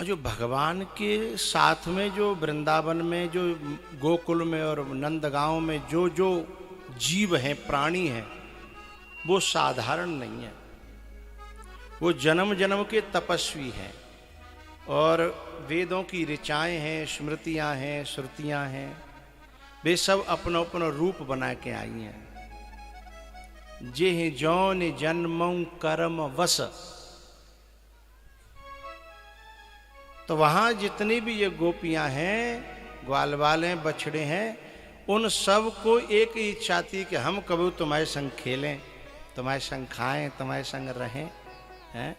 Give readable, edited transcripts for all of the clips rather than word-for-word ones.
जो भगवान के साथ में जो वृंदावन में जो गोकुल में और नंदगांव में जो जो जीव हैं, प्राणी हैं, वो साधारण नहीं है। वो जन्म जन्म के तपस्वी हैं और वेदों की ऋचाएं हैं, स्मृतियां हैं, श्रुतियां हैं। वे सब अपना अपना रूप बना के आई हैं। जे जौन जन्मों कर्म वस। तो वहां जितनी भी ये गोपियां हैं, ग्वाल वाले बछड़े हैं, उन सब को एक ही इच्छा थी कि हम कभी तुम्हारे संग खेलें, तुम्हारे संग खाएं, तुम्हारे संग रहें, हैं?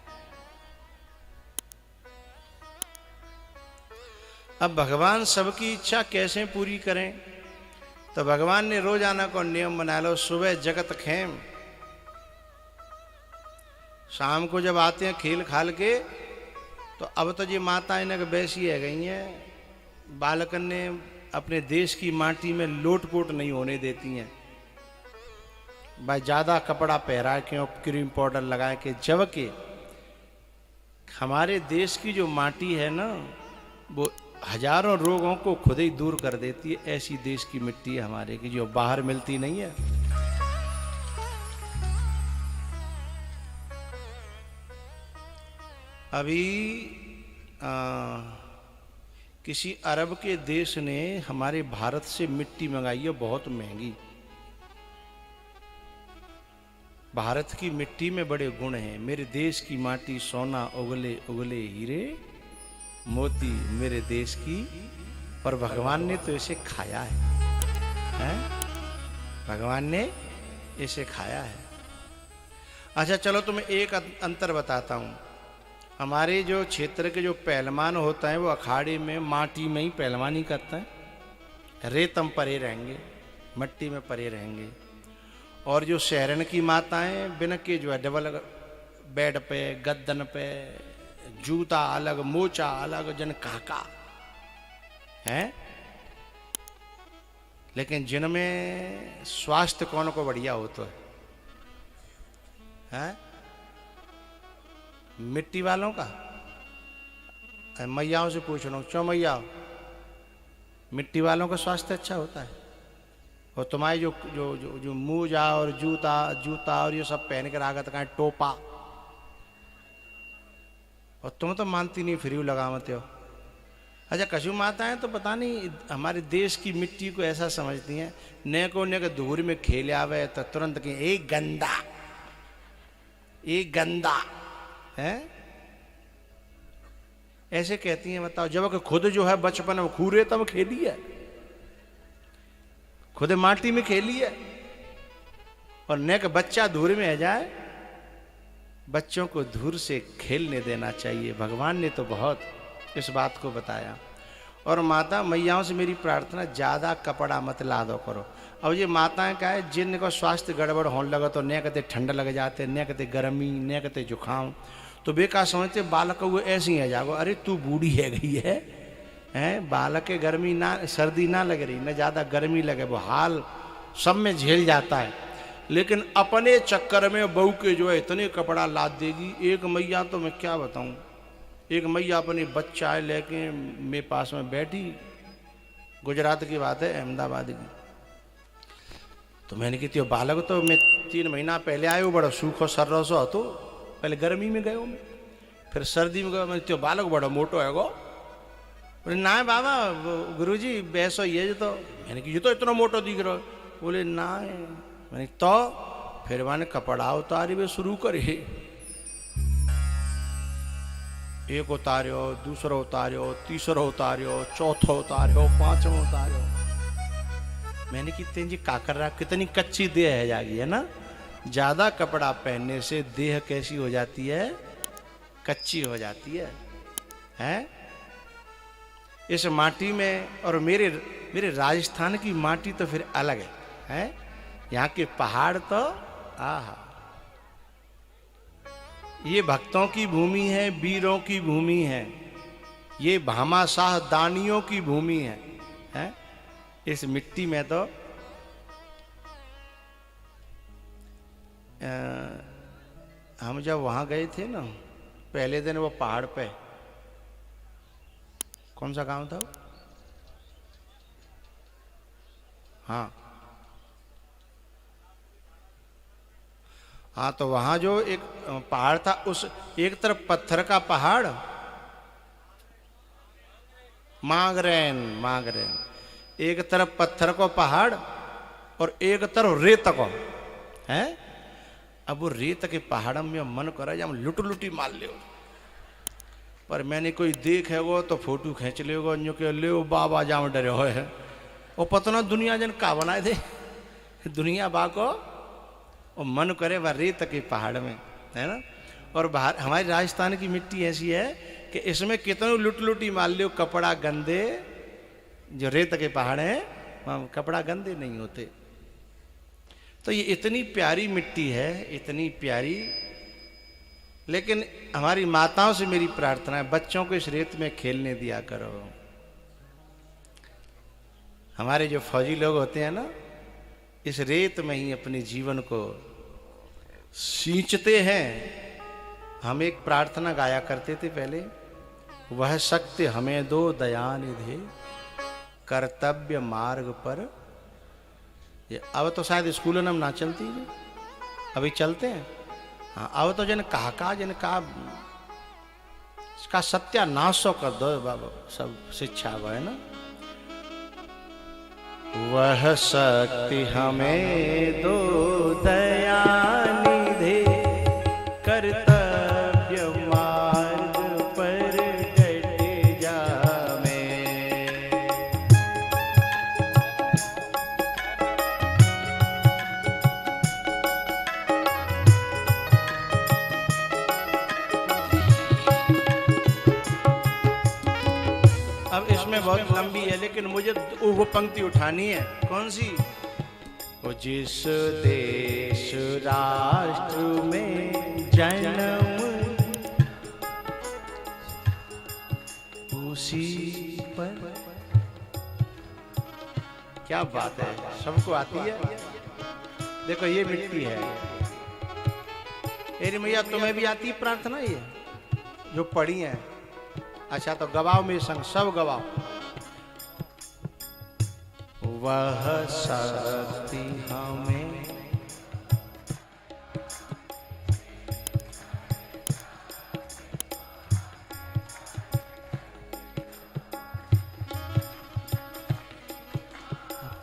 अब भगवान सबकी इच्छा कैसे पूरी करें? तो भगवान ने रोजाना को नियम बना लो, सुबह जगत खेम, शाम को जब आते हैं खेल खाल के, तो अब तो ये माताएं ने वैसी है गई हैं, बालकन ने अपने देश की माटी में लोटपोट नहीं होने देती हैं भाई। ज़्यादा कपड़ा पहरा के और क्रीम पाउडर लगा के, जबकि हमारे देश की जो माटी है ना, वो हजारों रोगों को खुद ही दूर कर देती है। ऐसी देश की मिट्टी है हमारे की, जो बाहर मिलती नहीं है। अभी किसी अरब के देश ने हमारे भारत से मिट्टी मंगाई है, बहुत महंगी। भारत की मिट्टी में बड़े गुण हैं। मेरे देश की माटी सोना, उगले उगले हीरे मोती मेरे देश की। पर भगवान ने तो इसे खाया है? भगवान ने इसे खाया है। अच्छा चलो तुम्हें एक अंतर बताता हूं। हमारे जो क्षेत्र के जो पहलवान होता है, वो अखाड़े में माटी में ही पहलवानी करता है, रेतम परे रहेंगे, मट्टी में परे रहेंगे। और जो शहरन की माताएं बिन के जो है डबल बेड पे, गद्दन पे, जूता अलग, मोचा अलग, जन काका है। लेकिन जिनमें स्वास्थ्य कौन को बढ़िया होता है? मिट्टी वालों का। मैयाओं से पूछ लो, क्यों मैया, मिट्टी वालों का स्वास्थ्य अच्छा होता है? और तुम्हारे जो जो जो, जो मोजा और जूता और ये सब पहन कर आगत का टोपा, और तुम तो मानती नहीं, फ्री लगावते हो। अच्छा कशु माताएं तो पता नहीं हमारे देश की मिट्टी को ऐसा समझती हैं, ने को धूर में खेल आवे तो तुरंत कहीं एक गंदा, एक गंदा है, ऐसे कहती हैं। बताओ, जब खुद जो है बचपन में खूरे तब खेली है, खुद माटी में खेली है, और नेक बच्चा धूर में आ जाए। बच्चों को धूर से खेलने देना चाहिए। भगवान ने तो बहुत इस बात को बताया। और माता मैयाओं से मेरी प्रार्थना, ज्यादा कपड़ा मत लादो करो। अब ये माताएं क्या है, जिनको स्वास्थ्य गड़बड़ होने लगा तो न कहते ठंड लग जाते, न कहते गर्मी, न कहते जुकाम, तो बेकार समझते बालक वो ऐसे ही है जागो। अरे तू बूढ़ी है गई है, हैं? बालक के गर्मी ना, सर्दी ना लग रही, न ज़्यादा गर्मी लगे, वो हाल सब में झेल जाता है। लेकिन अपने चक्कर में बहू के जो है इतने कपड़ा लाद देगी। एक मैया तो मैं क्या बताऊं, एक मैया अपने बच्चा है लेके मेरे पास में बैठी, गुजरात की बात है, अहमदाबाद की। तो मैंने कही थी बालक तो मैं 3 महीना पहले आयो, बड़ा सूखो सर्रो सो तो पहले गर्मी में गयो मैं, फिर सर्दी में गयो। मैंने तो बालक बड़ा मोटो है गो। बोले ना बाबा गुरुजी बैसो ये जो, तो मैंने कहा ये तो इतना मोटो दिख रहा है। बोले ना, मैंने तो फिर मैंने कपड़ा उतारी वे शुरू करे। एक उतारियो, दूसरा उतारियो, तीसरा उतारियो, चौथा उतारियो, 5वां उतारियो। मैंने कितनी जी काकर रहा, कितनी कच्ची देह है जागी है ना। ज्यादा कपड़ा पहनने से देह कैसी हो जाती है, कच्ची हो जाती है, हैं? इस माटी में, और मेरे राजस्थान की माटी तो फिर अलग है, हैं? यहाँ के पहाड़ तो आहा, ये भक्तों की भूमि है, वीरों की भूमि है, ये भामाशाह दानियों की भूमि है, हैं? इस मिट्टी में तो हम जब वहाँ गए थे ना, पहले दिन वो पहाड़ पे कौन सा गांव था वो? हाँ हाँ, तो वहां जो एक पहाड़ था, उस एक तरफ पत्थर का पहाड़, मांगरेन, मांगरेन, एक तरफ पत्थर को पहाड़ और एक तरफ रेत को है। अब वो रेत के पहाड़ में मन करे जब लुट लुटी मार ले, पर मैंने कोई देखे वो तो फोटो खींच ले जो के ले बाबा जाम डरे हो है। वो पतना दुनिया जन का बनाए थे दुनिया बा को, वो मन करे वह रेत के पहाड़ में, है ना। और बाहर हमारी राजस्थान की मिट्टी ऐसी है कि इसमें कितने लुट लुटी मार लो, कपड़ा गंदे, जो रेत के पहाड़ हैं वहाँ कपड़ा गंदे नहीं होते। तो ये इतनी प्यारी मिट्टी है, इतनी प्यारी। लेकिन हमारी माताओं से मेरी प्रार्थना है, बच्चों को इस रेत में खेलने दिया करो। हमारे जो फौजी लोग होते हैं ना, इस रेत में ही अपने जीवन को सींचते हैं। हम एक प्रार्थना गाया करते थे पहले, वह शक्ति हमें दो दयानिधि, कर्तव्य मार्ग पर। ये अब तो शायद स्कूलों में ना चलती है, अभी चलते हैं। हाँ, अब तो जन कहा जन का सत्यानाश कर दो बाबा, सब शिक्षा है ना। वह शक्ति हमें दो दयानिधि, कर्तव्य मार्ग पर डट जावे। अब इसमें बहुत लंबी है, लेकिन मुझे वो पंक्ति उठानी है। कौन सी? वो जिस देश राष्ट्र में जन्म, उसी पर। क्या बात है, सबको आती है। देखो ये मिट्टी है। अरे मैया तुम्हें भी आती है प्रार्थना ये जो पढ़ी है? अच्छा तो गवाओ मेरे संग, सब गवाओ। वह शक्ति हमें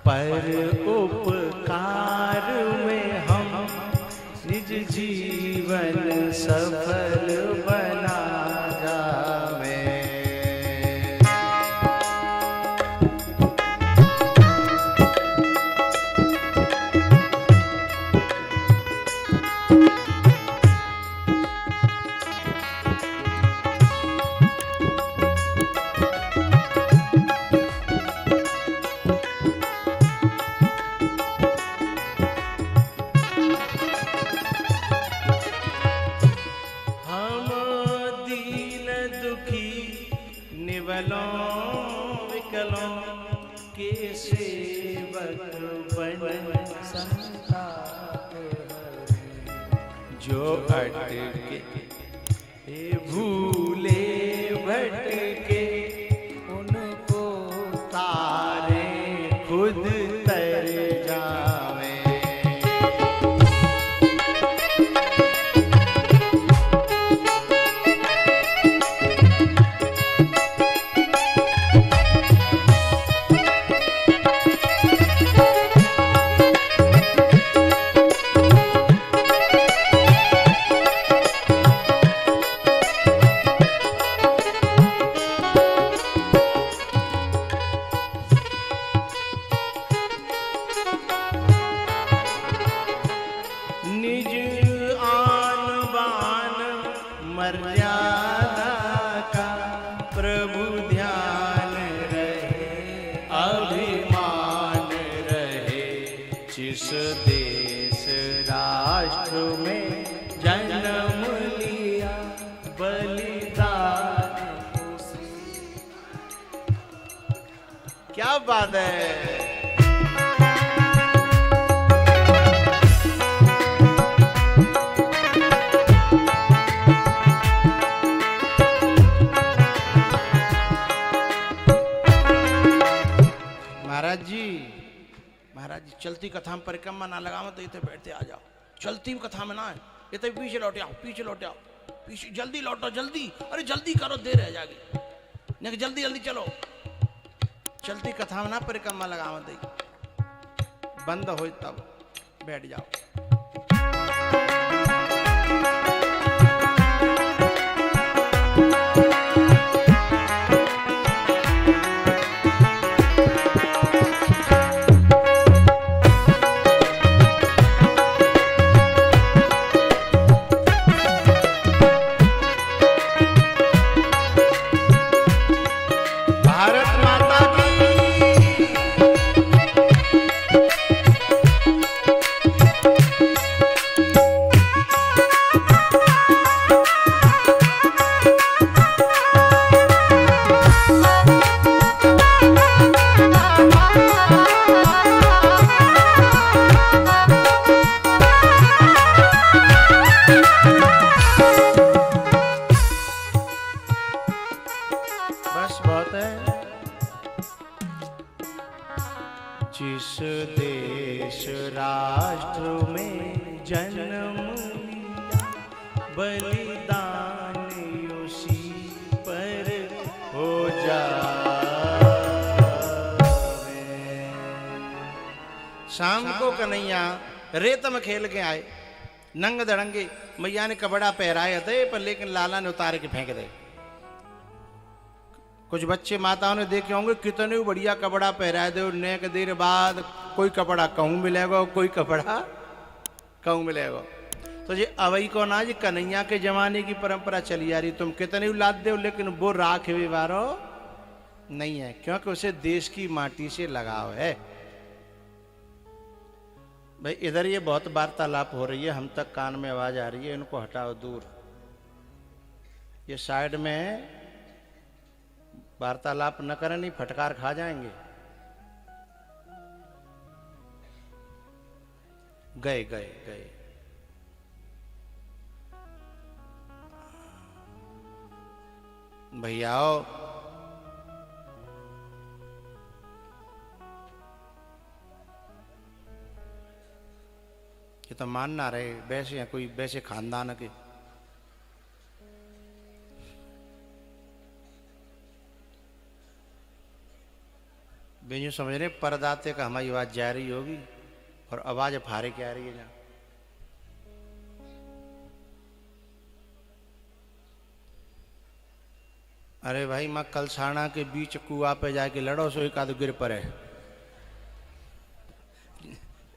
पर उपकार में हम निज जीवन सफल बना जावे। जो अटके भूले भटके, उनको तारे खुद तर जावे। जिस देश राष्ट्र में जन्म लिया, बलिदान क्या बात है। जी चलती कथा में परिक्रमा ना लगाओ तो इतने बैठते आ जाओ, चलती कथा में ना है इतने पीछे लौटे आओ, पीछे लौटे आओ, पीछे जल्दी लौटो जल्दी, अरे जल्दी करो देर रह जाएगी, नहीं जल्दी जल्दी चलो, चलती कथा में ना परिक्रमा लगाओ दे, बंद हो तब बैठ जाओ। जिस देश राष्ट्र में जन्म लिया बलिदान उसी पर हो जावे। शाम को कन्हैया रेत में खेल के आए, नंग दड़ंगे, मैया ने कपड़ा पहराए थे पर लेकिन लाला ने उतार के फेंक दे। कुछ बच्चे माताओं ने देखे होंगे कितने बढ़िया कपड़ा पहराए दे, नेक देर बाद कोई कपड़ा कहूँ मिलेगा, कोई कपड़ा कहूँ मिलेगा। तो ये अवई को ना जी कन्हैया के जमाने की परंपरा चली आ रही, तुम कितने लाद दो लेकिन वो राख व्यवहारो नहीं है, क्योंकि उसे देश की माटी से लगाव है। भाई इधर ये बहुत वार्तालाप हो रही है, हम तक कान में आवाज आ रही है, इनको हटाओ दूर। ये साइड में वार्तालाप न करें, नहीं फटकार खा जाएंगे। गए गए गए। भैयाओ ये तो मान ना रहे, वैसे हैं कोई वैसे खानदान के। बेजू समझ रहे परदाते का हमारी आवाज जा रही होगी और आवाज फारे के आ रही है जहां। अरे भाई मां कलसाना के बीच कुआ पे जाके लड़ो सो एक आध गिर पड़े,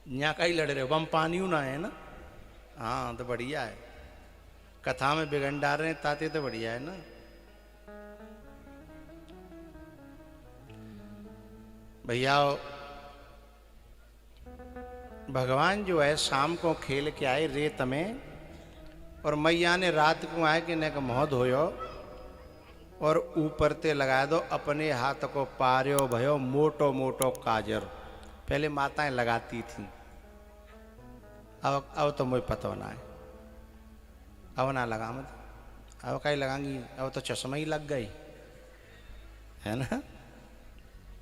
यहाँ का ही लड़ रहे हो, बम पानी ना है ना। हाँ तो बढ़िया है, कथा में बिगड़ डाल रहे हैं ताते तो बढ़िया है ना। भैया भगवान जो है शाम को खेल के आए रेत में, और मैया ने रात को आए कि न मोह धोयो और ऊपर ते लगा दो अपने हाथ को पार्यो भयो मोटो मोटो काजर। पहले माताएं लगाती थी, अब तो मुझे पता ना है, अब ना लगा मत, अब कहीं लगाएंगी, अब तो चश्मा ही लग गई है ना।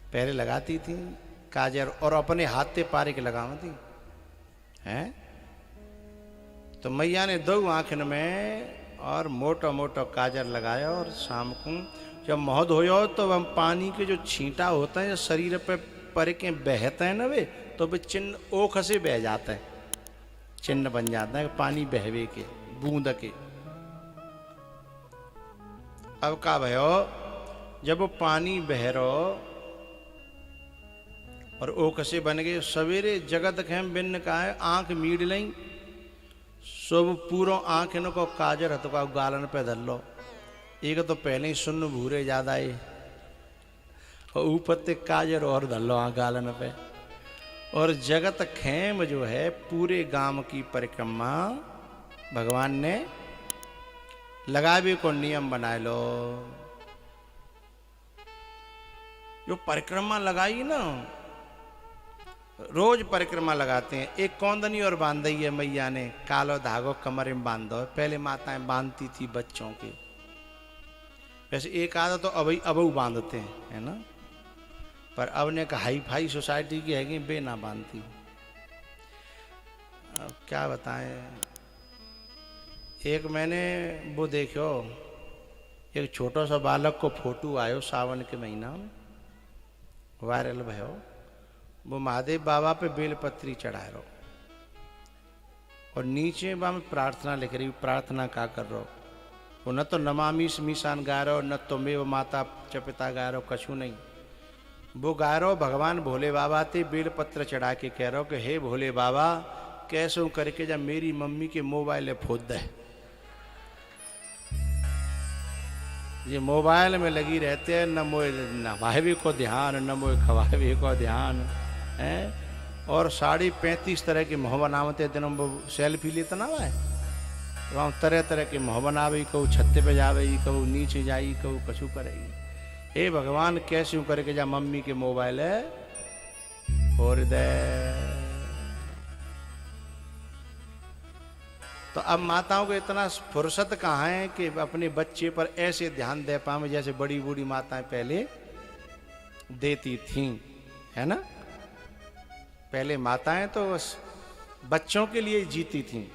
पहले लगाती थी काजर और अपने हाथ पे पारे के लगावती हैं। तो मैया ने दो आंखन में और मोटो मोटो काजर लगाया, और शाम को जब मोह धोयो तो वह पानी के जो छींटा होता है शरीर पे पर के बहते हैं ना वे, तो वे चिन्ह ओख से बह जाते हैं, चिन्ह बन जाता है पानी बहवे के बूंद के। अब का भयो जब वो पानी बहरो और ओख से बन गए, सवेरे जगत खेम बिन्न का है आंख मीड़ लई, सब पूरो आंख इनको काजर हथ का गालन पे धर लो। एक तो पहले ही सुन्न भूरे ज्यादा है और ऊपर ते काजर और धर लो आंख गालन पे। और जगत खेम जो है पूरे गांव की परिक्रमा भगवान ने लगावे को नियम बना लो। जो परिक्रमा लगाई ना, रोज परिक्रमा लगाते हैं। एक कौंदनी और बांधी है मैया ने, कालो धागो कमर में बांधो। पहले माताएं बांधती थी बच्चों के, वैसे एक आधा तो अबू बांधते हैं है ना। पर अब ने का हाई फाई सोसाइटी की हैगी बे ना बांधती। अब क्या बताएं। एक मैंने वो देखो, एक छोटा सा बालक को फोटो आयो सावन के महीना में, वायरल भयो। वो महादेव बाबा पे बेलपत्री चढ़ा रहो और नीचे बा में प्रार्थना लिख रही। प्रार्थना का कर रहो, वो न तो नमामि स्मिशान गा रहो, न तो मेव माता च पिता गा रहो, कछु नहीं। वो गा रहो भगवान भोले बाबा ते बेलपत्र चढ़ा के कह रहो कि हे भोले बाबा, कैसे करके जब मेरी मम्मी के मोबाइल फोद दे। ये मोबाइल में लगी रहते हैं, न मोए नवावे को ध्यान, न मोए खवावे को ध्यान है। और 35.5 तरह के मुँह बनावते दिन वो सेल्फी लेता ना है, वहाँ तरह तरह के मुँह बनावे, कहू छत्ते पे जावे, कहू नीचे जाई, कहू कछु करेगी। हे भगवान कैसे यूँ करके जा मम्मी के मोबाइल है और दे। तो अब माताओं को इतना फुर्सत कहाँ है कि अपने बच्चे पर ऐसे ध्यान दे पाए जैसे बड़ी बूढ़ी माताएं पहले देती थीं, है ना। पहले माताएं तो बस बच्चों के लिए जीती थीं।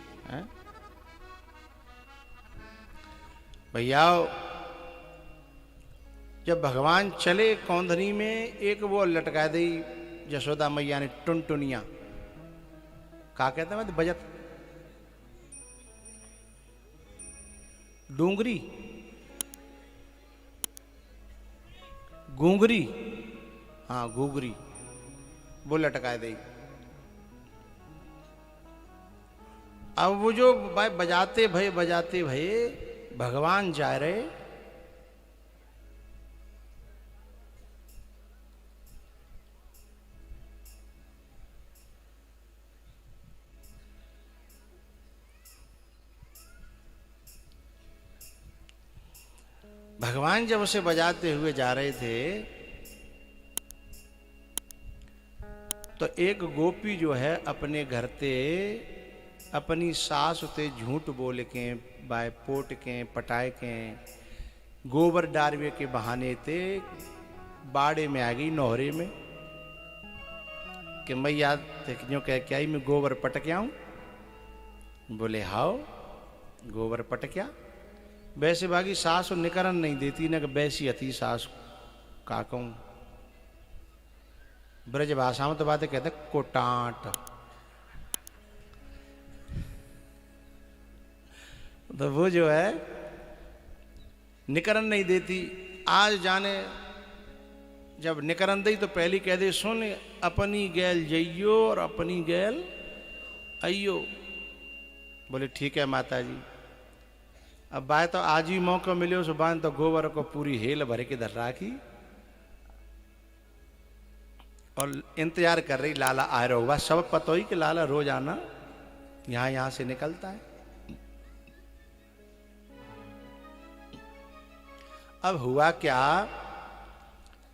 भैया जब भगवान चले कौंधनी में, एक वो लटका दी यशोदा मैया ने टुनटुनिया, क्या कहते हैं बजत, डूंगरी, गूंगरी, हाँ गूंगरी, वो लटका दी। अब वो जो बजाते भये भगवान जा रहे, भगवान जब उसे बजाते हुए जा रहे थे तो एक गोपी जो है अपने घर ते अपनी सास ते झूठ बोल के, बाय पोट के, पटाए के, गोबर डारवे के बहाने ते बाड़े में आ गई, नोहरे में, कि मैया जो कह के आई मैं गोबर पटक आऊं। बोले हाओ गोबर पटक्या। वैसे बाकी सास निकरन नहीं देती न, वैसी अति सास का कहूं। ब्रज भाषा में तो बातें कहते कोटांट। तो वो जो है निकरन नहीं देती। आज जाने जब निकरन दी तो पहली कह दे सुन अपनी गैल जइयो और अपनी गैल अइयो। बोले ठीक है माता जी। अब बाय तो आज ही मौका मिले उस बान तो गोबर को पूरी हेल भर के धर राखी और इंतजार कर रही लाला आ रहा होगा। सब पता ही कि लाला रोज आना यहां से निकलता है। अब हुआ क्या,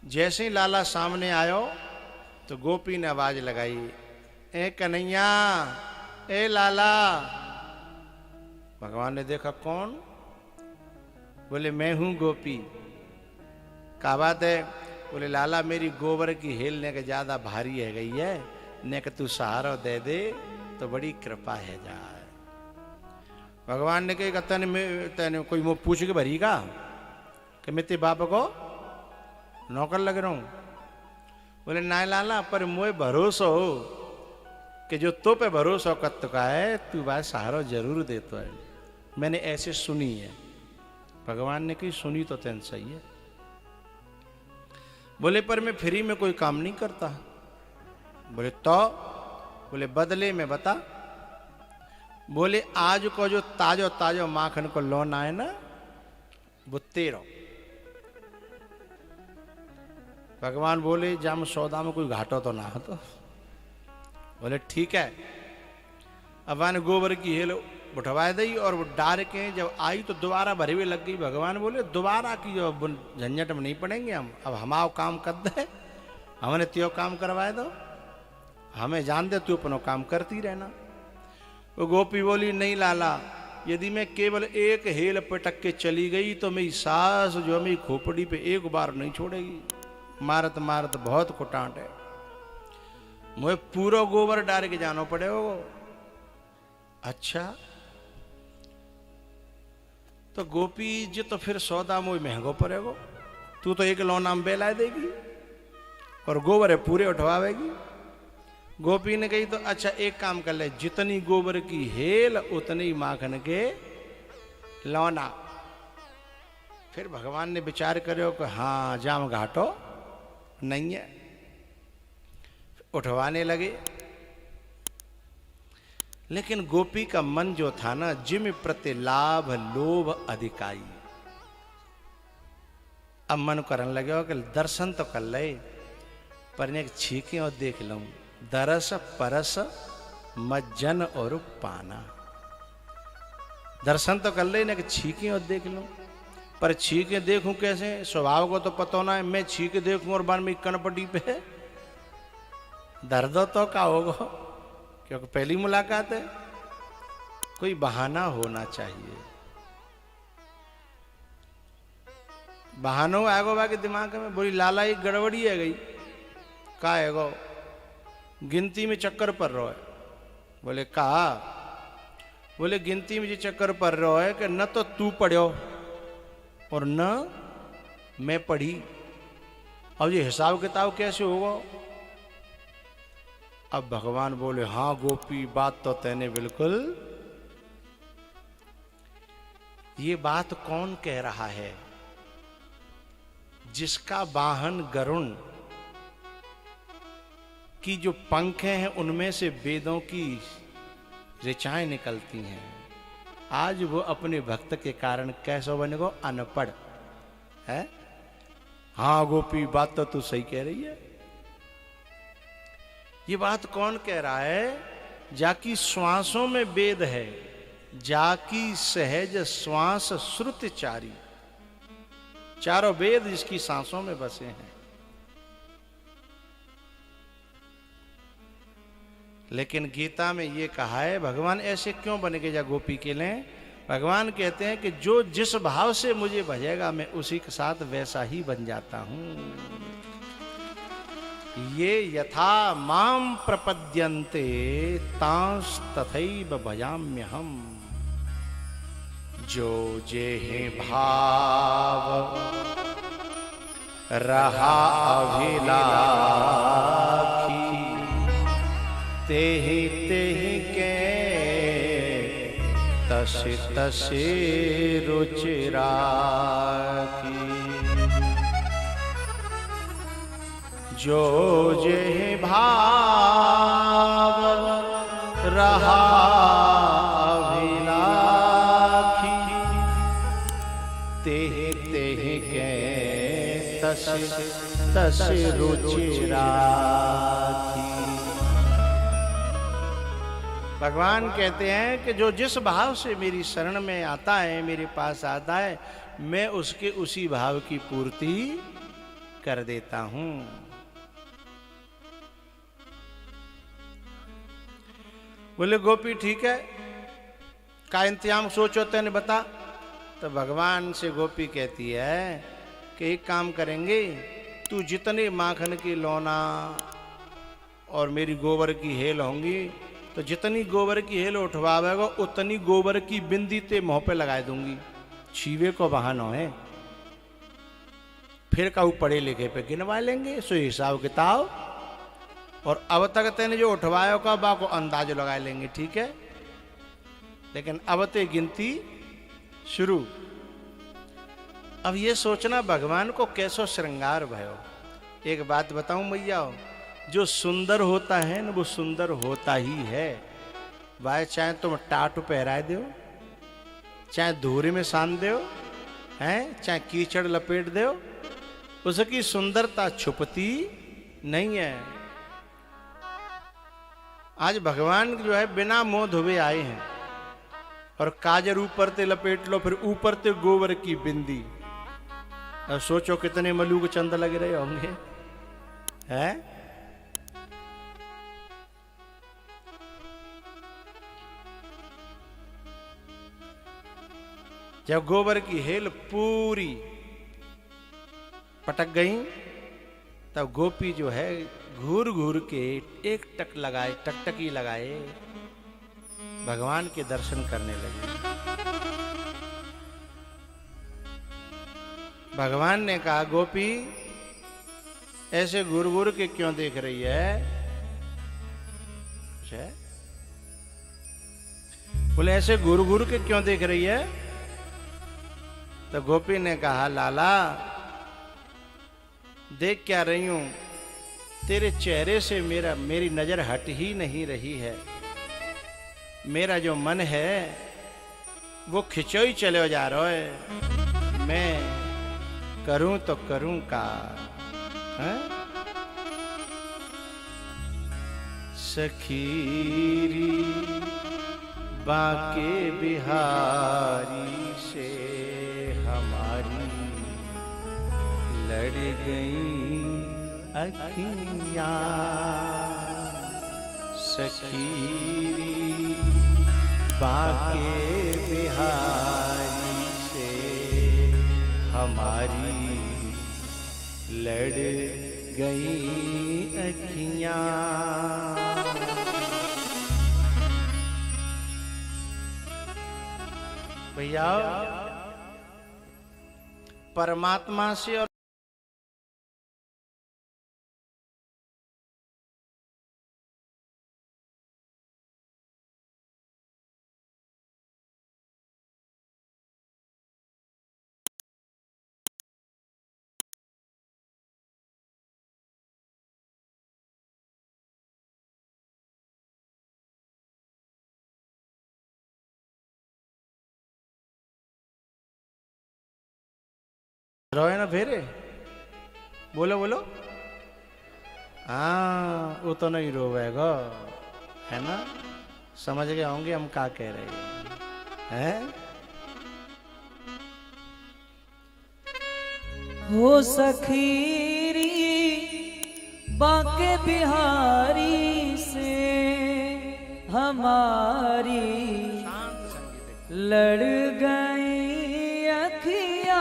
जैसे ही लाला सामने आयो तो गोपी ने आवाज लगाई, ए कन्हैया, ए लाला। भगवान ने देखा कौन? बोले मैं हूं गोपी। क्या बात है? बोले लाला मेरी गोबर की हेल ने के ज्यादा भारी है गई है, ने के तू सहारा दे दे तो बड़ी कृपा है जाए। भगवान ने कहा तने कोई मुँह पूछ के भरी का कि मैं तेरे बाप को नौकर लग रहा हूं। बोले ना लाला पर मुझे भरोसा हो कि जो तो पे भरोसा कत का है तू बात सहारा जरूर देता है। मैंने ऐसे सुनी है। भगवान ने कही सुनी तो तेन सही है। बोले पर मैं फ्री में कोई काम नहीं करता। बोले तो? बोले बदले में बता। बोले आज को जो ताजो ताजो माखन को लोन आए ना वो तेरो। भगवान बोले जाम सौदा में कोई घाटो तो ना हो। तो बोले ठीक है। अब ने गोबर की हेल उठवा दी और वो डार के जब आई तो दोबारा भरी हुई लग गई। भगवान बोले दोबारा की जो झंझट में नहीं पड़ेंगे हम। अब हमारा काम कर दे, हमने त्यो काम करवाए दो, हमें जान दे तू अपनो काम करती रहना। वो गोपी बोली नहीं लाला, यदि मैं केवल एक हेल पटक के चली गई तो मेरी सास जो मेरी खोपड़ी पे एक बार नहीं छोड़ेगी। मारत मारत बहुत कुटांट है, मुझे पूरा गोबर डाल के जानो पड़े हो। अच्छा तो गोपी जी तो फिर सौदा मुझे महंगो पड़ेगो, तू तो एक लौना में बेला देगी और गोबर है पूरे उठवावेगी। गोपी ने कही तो अच्छा एक काम कर ले, जितनी गोबर की हेल उतनी माखन के लौना। फिर भगवान ने विचार करो कि हाँ जाम घाटो नहीं है, उठवाने लगे। लेकिन गोपी का मन जो था ना, जिम प्रति लाभ लोभ अधिकाई। अब मन करने लगे हो कि दर्शन तो कर ले, पर एक छीके और देख लूं, दरस परस मज्जन और पाना। दर्शन तो कर ले ना कि छीके और देख लूं, पर छीके देखूं कैसे, स्वभाव को तो पता ना है। मैं छीके देखूं और बार में कनपटी पे दर्द तो का होगा, क्योंकि पहली मुलाकात है। कोई बहाना होना चाहिए। बहानो आगो बाकी दिमाग में बोली लाला एक गड़बड़ी है गई का है गो, गिनती में चक्कर पड़ रहा है। बोले कहा, बोले गिनती में जो चक्कर पड़ रहा है कि न तो तू पढ़ो और न मैं पढ़ी, अब ये हिसाब किताब कैसे होगा। अब भगवान बोले हाँ गोपी बात तो तैने बिल्कुल, ये बात कौन कह रहा है, जिसका वाहन गरुण की जो पंख हैं उनमें से वेदों की ऋचाएं निकलती हैं। आज वो अपने भक्त के कारण कैसे बनेगो अनपढ़ है। हाँ गोपी बात तो तू सही कह रही है। ये बात कौन कह रहा है, जाकी श्वासों में वेद है, जाकी सहज श्वास श्रुतिचारी। चारों वेद जिसकी सांसों में बसे हैं। लेकिन गीता में ये कहा है, भगवान ऐसे क्यों बनेगे जा गोपी के लिए। भगवान कहते हैं कि जो जिस भाव से मुझे भजेगा मैं उसी के साथ वैसा ही बन जाता हूं। ये यथा माम प्रपद्यन्ते तांस तथैव भजाम्यहम्। जो जेहि भाव रहा अभिलाखी, तेहि तेहि के तसि तसि रुचि राखी। जो जेहि भाव रहा अभिलाखी, तेहि तेहि के तसि तसि रुचि राखी। भगवान कहते हैं कि जो जिस भाव से मेरी शरण में आता है, मेरे पास आता है, मैं उसके उसी भाव की पूर्ति कर देता हूं। बोले गोपी ठीक है, का इंतजाम सोचो तेने बता। तो भगवान से गोपी कहती है कि एक काम करेंगे, तू जितने माखन की लौना और मेरी गोबर की हेल होंगी, तो जितनी गोबर की हेल उठवावेगा उतनी गोबर की बिंदी ते मुंह पे लगा दूंगी। छीवे को बहाना है, फिर कहू पढ़े लिखे पे गिनवा लेंगे सो हिसाब किताब, और अब तक तेने जो उठवाया का बा को अंदाज लगा लेंगे, ठीक है। लेकिन अब ते गिनती शुरू। अब ये सोचना भगवान को कैसो श्रृंगार भयो। एक बात बताऊं मैया, जो सुंदर होता है ना वो सुंदर होता ही है। भाई चाहे तुम टाट पहराए दो, चाहे धूरी में सान दो, हैं चाहे कीचड़ लपेट दो, उसकी सुंदरता छुपती नहीं है। आज भगवान जो है बिना मुंह धोवे आए हैं, और काजर ऊपर ते लपेट लो, फिर ऊपर ते गोबर की बिंदी। अब सोचो कितने मलूक चंद लग रहे होंगे, हैं? जब गोबर की हेल पूरी पटक गई तब गोपी जो है घूर घूर के एक टक लगाए, टकटकी लगाए, भगवान के दर्शन करने लगे। भगवान ने कहा, गोपी ऐसे घूर घूर के क्यों देख रही है? बोले ऐसे घूर घूर के क्यों देख रही है? तो गोपी ने कहा, लाला देख क्या रही हूं, तेरे चेहरे से मेरी नजर हट ही नहीं रही है। मेरा जो मन है वो खिंचोई चले जा रहा है। मैं करूं तो करूं का? सखीरी बाके बिहारी से हमारी लड़ गई अखियां। सखीरी बाके बिहारी से हमारी लड़ गई अखियां। भैया परमात्मा से और रोए ना फेरे, बोलो बोलो। हाँ वो तो नहीं रोवेगा, है ना? समझ गए होंगे हम क्या कह रहे हैं? हो सखीरी बाके बिहारी से हमारी लड़ गई अखियां।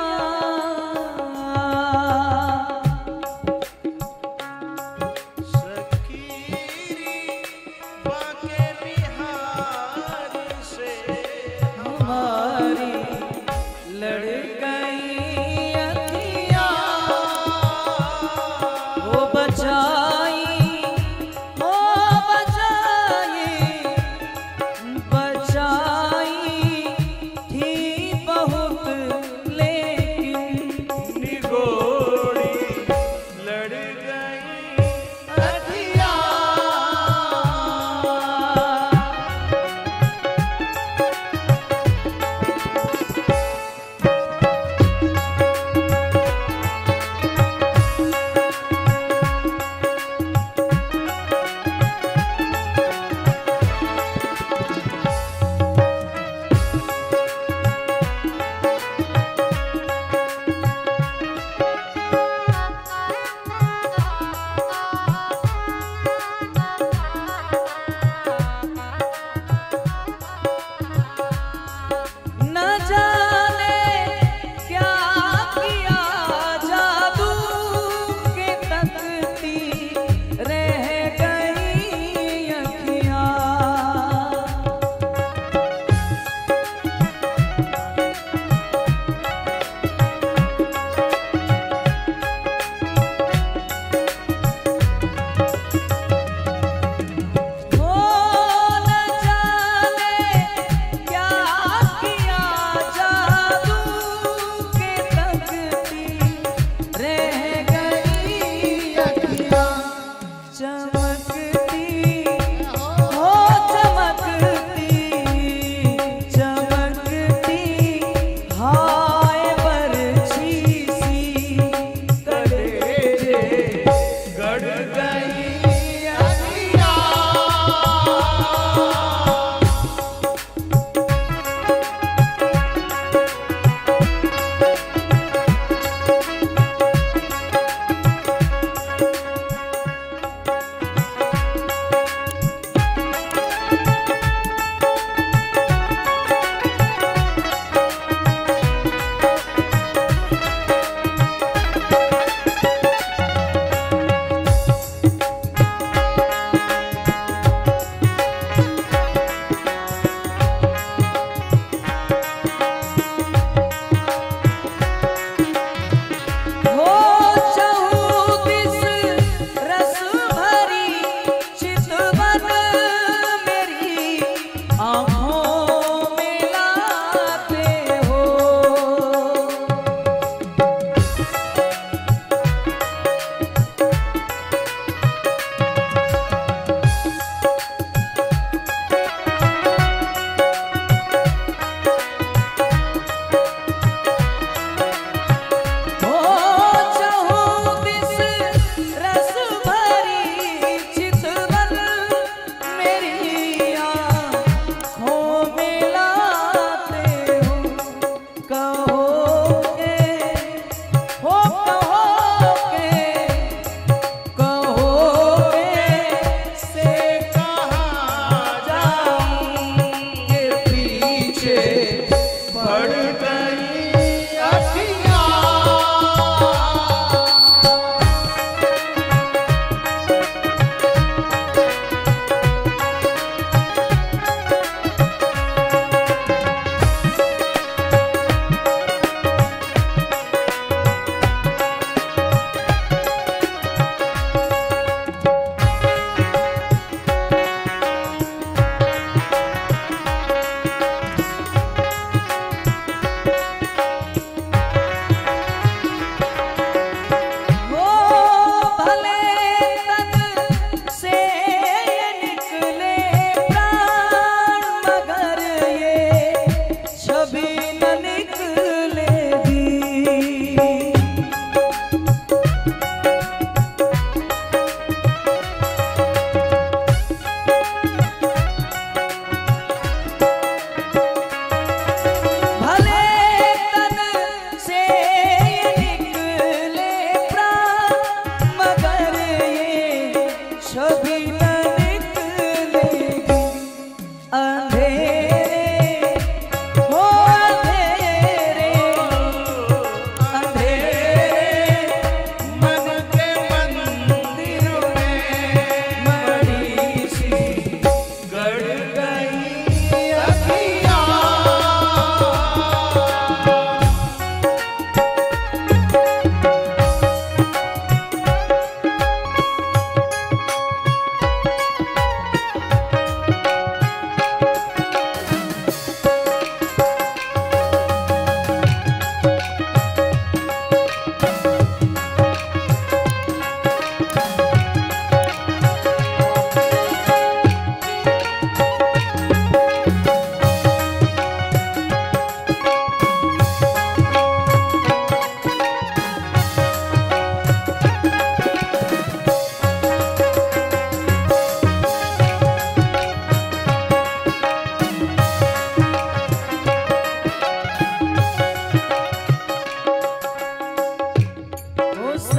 थी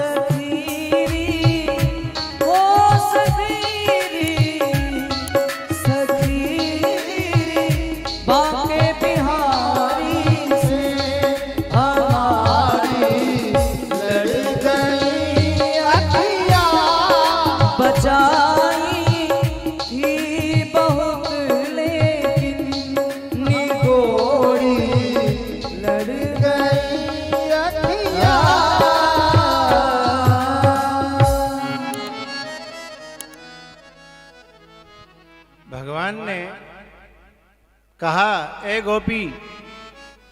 सखीरी ओ सखीरी सखीरी बाके बिहारी से हमारी लड़ गई अखियाँ बचाई ही बहुत लेकिन निगोरी लड़ गई अखियाँ। भगवान ने कहा, ए गोपी,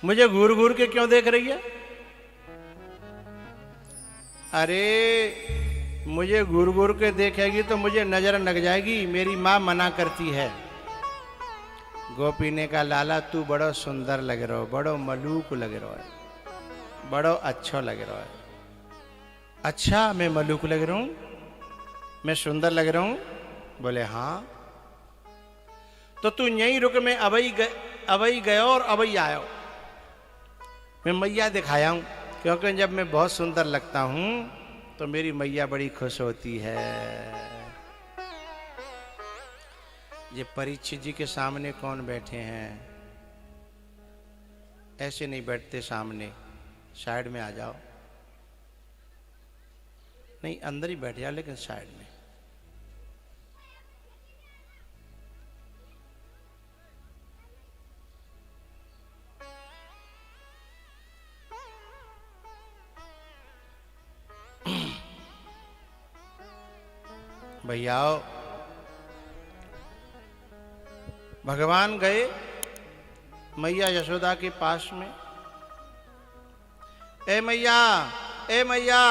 मुझे घूर घूर के क्यों देख रही है? अरे मुझे घूर घूर के देखेगी तो मुझे नजर लग जाएगी, मेरी माँ मना करती है। गोपी ने कहा, लाला तू बड़ो सुंदर लग रहो, बड़ो मलूक लग रहो है, बड़ो अच्छो लग रहो है। अच्छा मैं मलूक लग रहा हूं, मैं सुंदर लग रहा हूं? बोले हाँ। तो तू यहीं रुक, मैं अबई गयो और अबई आयो। मैं मैया दिखाया हूं, क्योंकि जब मैं बहुत सुंदर लगता हूं तो मेरी मैया बड़ी खुश होती है। ये परीक्षित जी के सामने कौन बैठे हैं? ऐसे नहीं बैठते सामने, साइड में आ जाओ। नहीं अंदर ही बैठ जाओ, लेकिन साइड में। भैयाओ, भगवान गए मैया यशोदा के पास में। ए मैया, ए मैया।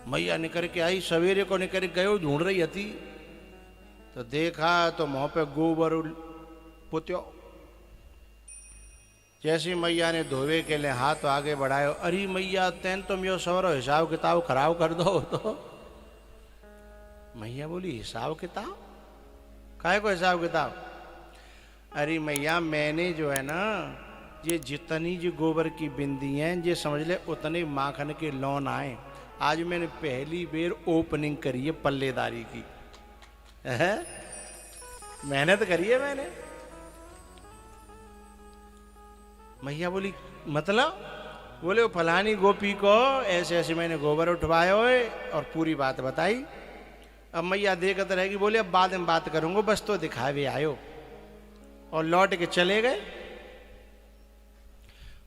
मैया निकल के आई, सवेरे को निकल गयो, ढूंढ रही थी तो देखा तो मुंह पे गोबर पुत्यो। जैसी मैया ने धोवे के लिए हाथ आगे बढ़ायो, अरे मैया तेन तुम यो सवरो हिसाब किताब खराब कर दो। तो मैया बोली, हिसाब किताब? काहे को हिसाब किताब? अरे मैया मैंने जो है ना, ये जितनी जो गोबर की बिंदी हैं, ये समझ ले उतने माखन के लोन आए। आज मैंने पहली बेर ओपनिंग करी है पल्लेदारी की। मेहनत करी है मैंने। मैया बोली मतलब? बोले वो फलानी गोपी को ऐसे ऐसे मैंने गोबर उठवाया और पूरी बात बताई। अब मैया देखते रहेगी, बोले अब बाद में बात करूंगा, बस तो दिखावे आयो। और लौट के चले गए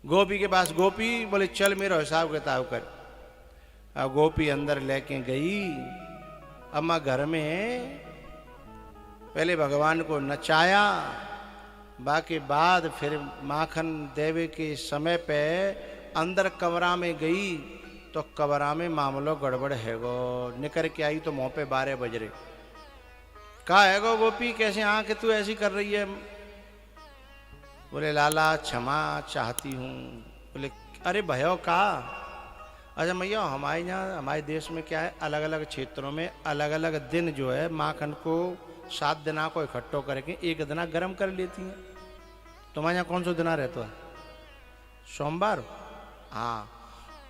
गोपी के पास। गोपी बोले चल मेरा हिसाब किताब कर। अब गोपी अंदर लेके गई। अम्मा घर में पहले भगवान को नचाया, बाकी बाद फिर माखन देवे के समय पे अंदर कमरा में गई तो कमरा में मामलो गड़बड़ है गो। निकल के आई तो मुंह पे 12 बज रहे। कहा है गो गोपी, कैसे आंख तू ऐसी कर रही है? बोले लाला क्षमा चाहती हूँ। बोले अरे भयो का? अच्छा मैया, हमारे यहाँ हमारे देश में क्या है, अलग अलग क्षेत्रों में अलग अलग दिन जो है माखन को 7 दिना को इकट्ठो करके एक दिना गर्म कर लेती हैं। तुम्हारे यहाँ कौन सा दिना रहता है? सोमवार। हाँ,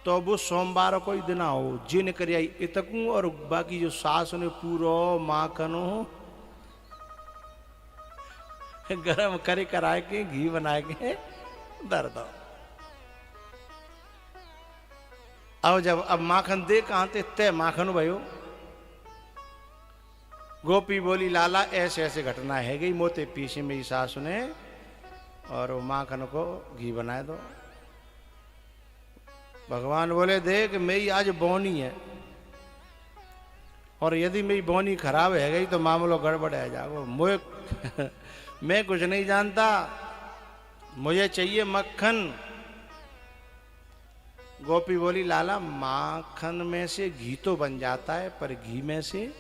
तो वो सोमवार को ही दिना हो जिन कर आई इतकू, और बाकी जो सास ने पूरा माखन हो गरम करे कराए के घी बना के दर दो। अब जब अब माखन दे कहाँ थे तय माखन भयो। गोपी बोली लाला ऐसे ऐसे घटना है गई, मोते पीछे मेरी सासु ने, और वो माखन को घी बनाए दो। भगवान बोले देख मेरी आज बोनी है, और यदि मेरी बोनी खराब है गई तो मामलो गड़बड़ है जाओ। मुझे मैं कुछ नहीं जानता, मुझे चाहिए मक्खन। गोपी बोली लाला माखन में से घी तो बन जाता है, पर घी में से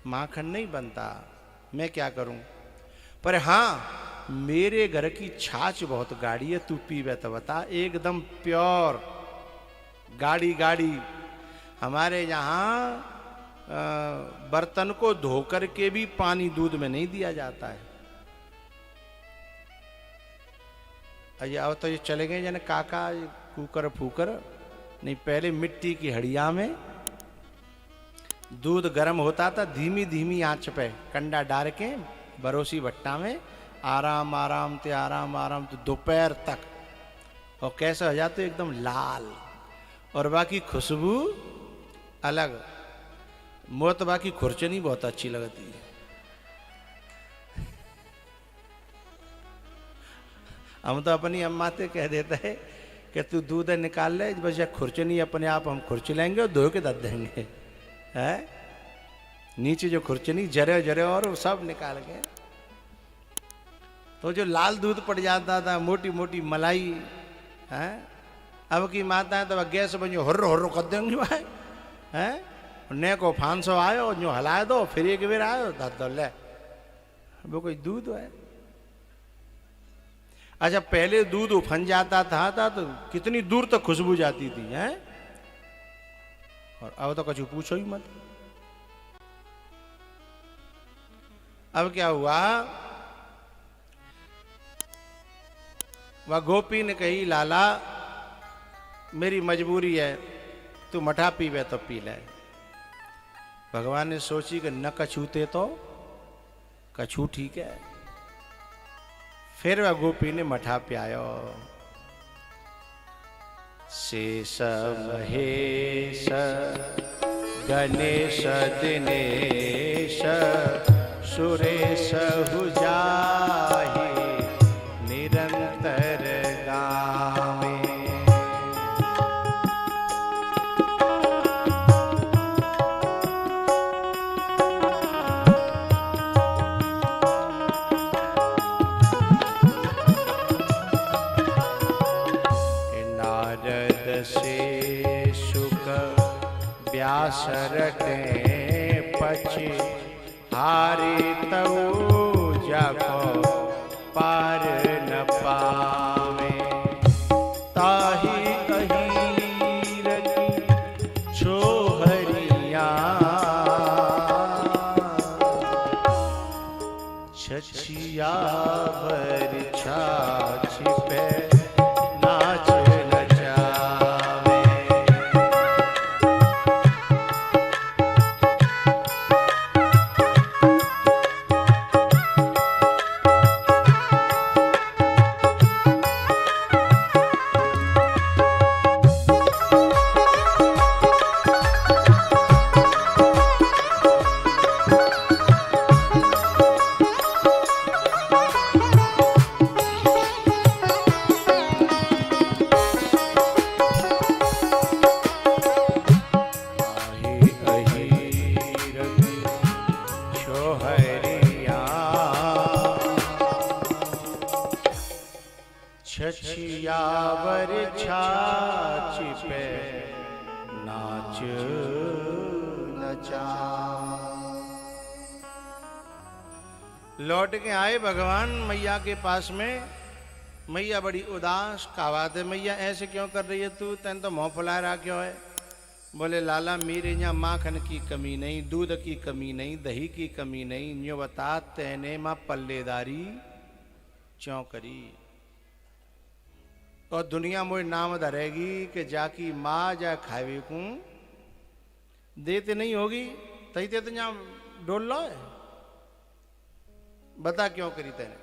माखन नहीं बनता। मैं क्या करूं? पर हाँ मेरे घर की छाछ बहुत गाढ़ी है, तू पीवे तो बता। एकदम प्योर गाढ़ी गाढ़ी। हमारे यहाँ बर्तन को धोकर के भी पानी दूध में नहीं दिया जाता है। अये अब तो ये चले गए जने काका कुकर फूकर। नहीं, पहले मिट्टी की हड़िया में दूध गर्म होता था, धीमी धीमी आंच पे कंडा डाल के बरोसी भट्टा में आराम आराम तो दोपहर तक, और कैसा हो जाते एकदम लाल, और बाकी खुशबू अलग। मुझे तो बाकी खुरचनी बहुत अच्छी लगती है। हम तो अपनी अम्मा से कह देते हैं कि तू दूध निकाल ले, बस खुरचनी अपने आप हम खुरच लेंगे और धो के दे देंगे। है नीचे जो खुरचनी जरे जरे और सब निकाल के, तो जो लाल दूध पड़ जाता था, मोटी मोटी मलाई है। अब की माता है तो गैस बनो हर्रो हर्रो कर देंगे भाई है। ने को 500 आयो जो हलाए दो, फिर एक बेर आयो तो ले वो कोई दूध है। अच्छा, पहले दूध उफन जाता था तो कितनी दूर तक खुशबू जाती थी हैं, और अब तो कुछ पूछो ही मत। अब क्या हुआ, वह गोपी ने कही लाला मेरी मजबूरी है, तू मठा पीवे तो पी ले। भगवान ने सोची कि न कछूते तो कछू ठीक है। फिर वह गोपी ने मठा प्यायो। शेष महेश गणेश दिनेश सुरेश हुजाहि निरंतर गावे। से सुख व्यास रटे पछे हारे तऊ जाको पार न पावे। ताही कही रखी छोहरिया छछिया भर छाछ पे छछियावर छाछ पे नाच नचा। लौट के आए भगवान मैया के पास में। मैया बड़ी उदास, का बात है मैया ऐसे क्यों कर रही है तू, तैन तो मुँह फुला रहा क्यों है। बोले लाला मेरे यहाँ माखन की कमी नहीं, दूध की कमी नहीं, दही की कमी नहीं, न्यो बता तेने माँ पल्लेदारी क्यों करी। और दुनिया मोए नाम धरेगी कि जाकी माँ जा खावे को देते नहीं होगी, तही ते तो यहाँ डोल लो है। बता क्यों करी तेने।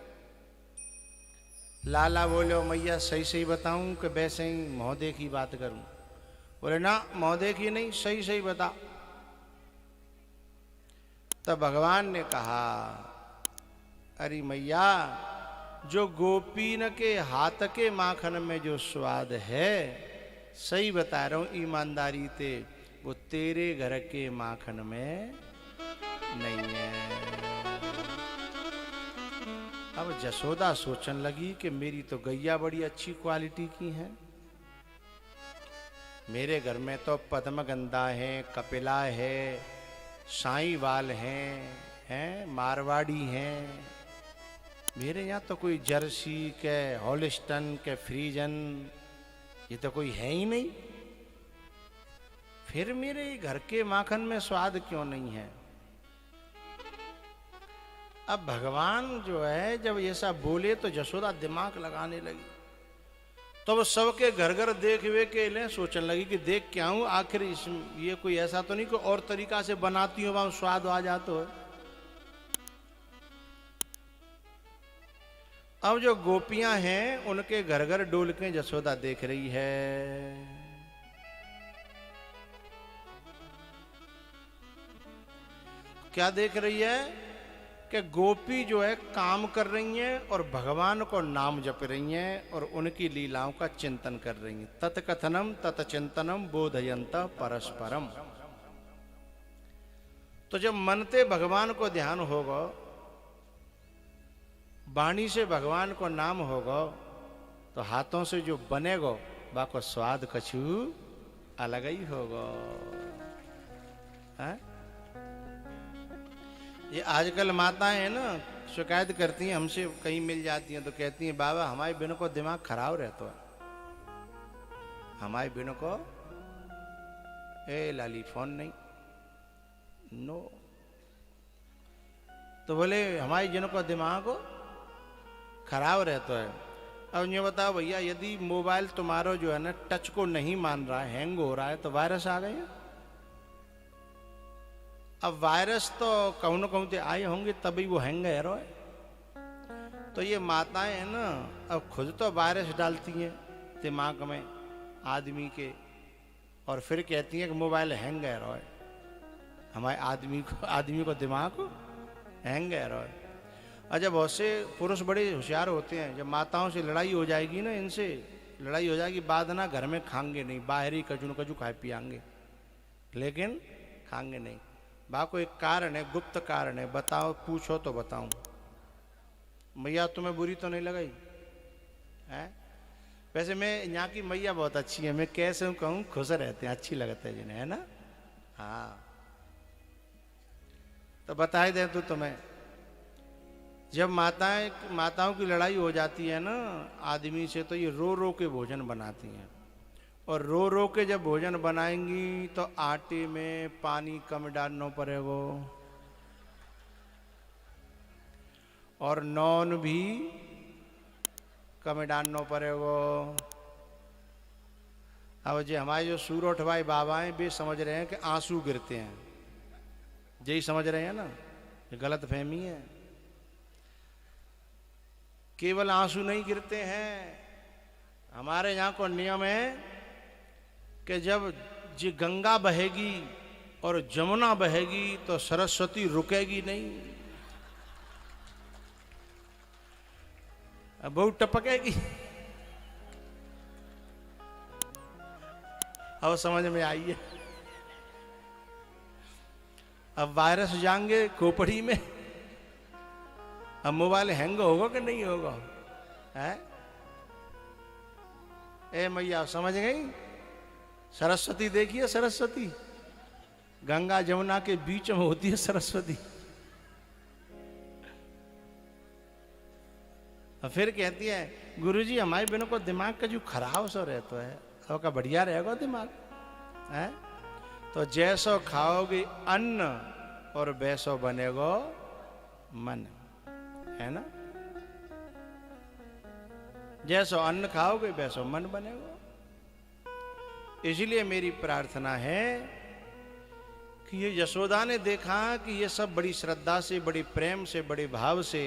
लाला बोलो मैया सही सही बताऊं कि वैसे ही महोदय की बात करूं। बोले ना महोदय की नहीं, सही सही बता। तब भगवान ने कहा अरे मैया जो गोपीन के हाथ के माखन में जो स्वाद है, सही बता रहा हूं ईमानदारी ते, वो तेरे घर के माखन में नहीं है। अब जसोदा सोचने लगी कि मेरी तो गैया बड़ी अच्छी क्वालिटी की है, मेरे घर में तो पद्मगंधा है, कपिला है, साईवाल हैं, मारवाड़ी हैं। मेरे यहाँ तो कोई जर्सी के, हॉलिस्टन के, फ्रीजन ये तो कोई है ही नहीं। फिर मेरे घर के माखन में स्वाद क्यों नहीं है। अब भगवान जो है जब ऐसा बोले तो जसोदा दिमाग लगाने लगी। तो वो सबके घर घर देख वे के ले सोचने लगी कि देख क्या हूं आखिर इस ये कोई ऐसा तो नहीं कोई और तरीका से बनाती हो वहां स्वाद आ जाता है। अब जो गोपियां हैं उनके घर घर डोल के जसोदा देख रही है। क्या देख रही है कि गोपी जो है काम कर रही हैं और भगवान को नाम जप रही हैं और उनकी लीलाओं का चिंतन कर रही हैं। तत्कथनम तत्चिंतनम बोधयंत परस्परम। तो जब मनते भगवान को ध्यान होगा, वाणी से भगवान को नाम होगा, तो हाथों से जो बनेगा बाको स्वाद कछु अलग ही होगा। है? ये आजकल माताएं हैं ना शिकायत करती हैं हमसे, कहीं मिल जाती हैं तो कहती हैं बाबा हमारे बिनों को दिमाग खराब रहता है, हमारे बिनों को ए लाली फोन नहीं नो। तो बोले हमारे जिनों को दिमाग खराब रहता है। अब ये बताओ भैया यदि मोबाइल तुम्हारा जो है ना टच को नहीं मान रहा है, हैंग हो रहा है, तो वायरस आ गए। अब वायरस तो कहूं न कहूं आए होंगे तभी वो हैंग है रो। तो ये माताएं हैं ना अब खुद तो वायरस डालती हैं दिमाग में आदमी के और फिर कहती हैं कि मोबाइल हैंग है रो। हमारे आदमी को दिमाग हैंग है रो। और जब बहुत से पुरुष बड़े होशियार होते हैं, जब माताओं से लड़ाई हो जाएगी ना, इनसे लड़ाई हो जाएगी, बाद ना घर में खाएंगे नहीं, बाहर ही कजू न कजू खाए पियांगे लेकिन खाएंगे नहीं। बाको एक कारण है, गुप्त कारण है, बताओ पूछो तो बताऊं। मैया तुम्हें बुरी तो नहीं लगाई है? वैसे मैं यहाँ की मैया बहुत अच्छी है, मैं कैसे कहूँ खुश रहते हैं, अच्छी लगता है जिन्हें, है ना। हाँ तो बता ही दे तू तुम्हें, जब माताओं की लड़ाई हो जाती है ना आदमी से, तो ये रो रो के भोजन बनाती हैं। और रो रो के जब भोजन बनाएंगी तो आटे में पानी कम डालना पड़ेगा और नॉन भी कम डालना पड़ेगा। अब जो हमारे जो सूरोठ भाई बाबा हैं वे समझ रहे हैं कि आंसू गिरते हैं, यही समझ रहे हैं ना, ये गलत फहमी है। केवल आंसू नहीं गिरते हैं, हमारे यहाँ को नियम है कि जब जी गंगा बहेगी और जमुना बहेगी तो सरस्वती रुकेगी नहीं, अब बहुत टपकेगी। अब समझ में आई है। अब वायरस जाएंगे खोपड़ी में, अब मोबाइल हैंग होगा कि नहीं होगा? है ए मैया समझ गई? सरस्वती देखिए, सरस्वती गंगा जमुना के बीच में होती है सरस्वती। और फिर कहती है गुरुजी हमारे बिनों को दिमाग का जो खराब सो रहता है, तो का बढ़िया रहेगा दिमाग है। तो जैसो खाओगे अन्न और वैसो बनेगा मन, है ना। जैसो अन्न खाओगे वैसो मन बनेगा। इसलिए मेरी प्रार्थना है कि ये यशोदा ने देखा कि ये सब बड़ी श्रद्धा से, बड़ी प्रेम से, बड़े भाव से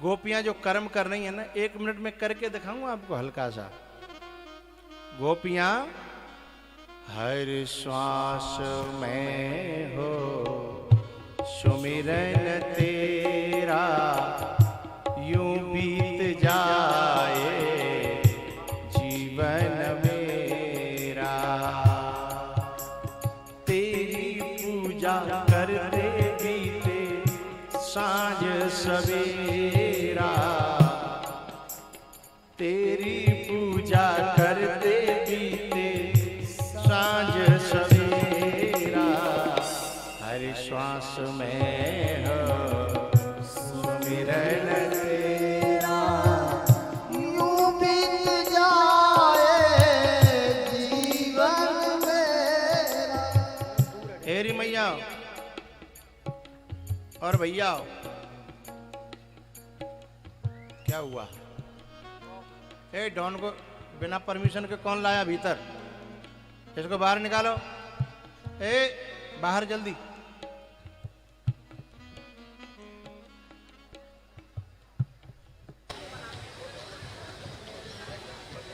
गोपियां जो कर्म कर रही है ना, 1 मिनट में करके दिखाऊंगा आपको हल्का सा। गोपियां हर श्वास में हो सुमिरन तेरा, यूं बीत जाए जीवन मेरा, तेरी पूजा करते बीते सांझ सवेरा, तेरी पूजा करते बीते सांझ सवेरा, हर श्वास में हो सुमिरन तेरा, यूं बीत जाए जीवन मेरा। हेरी मैया और भैया क्या हुआ? ए डॉन को बिना परमिशन के कौन लाया भीतर? इसको बाहर निकालो। ए बाहर जल्दी।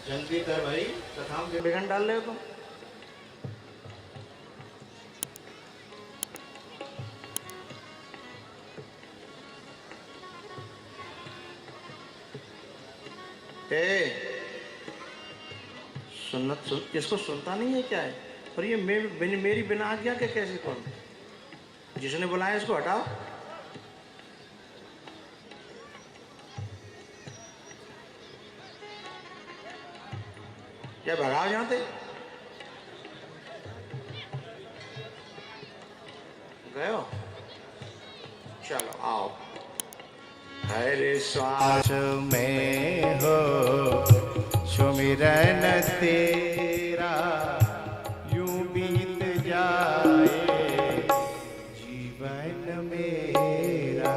जल्दी कर भाई, कथाओं के बिगड़ डाल रहे हो तुम। सुन्नत सुन, इसको सुनता नहीं है क्या है? और ये मेरी बिना आज्ञा के कैसे कौन? जिसने बुलाया इसको हटाओ। क्या भगाओ यहाँ से? गए हो? चलो आओ। हर श्वास में हो सुमिरन तेरा, यूं बीत जाए जीवन मेरा।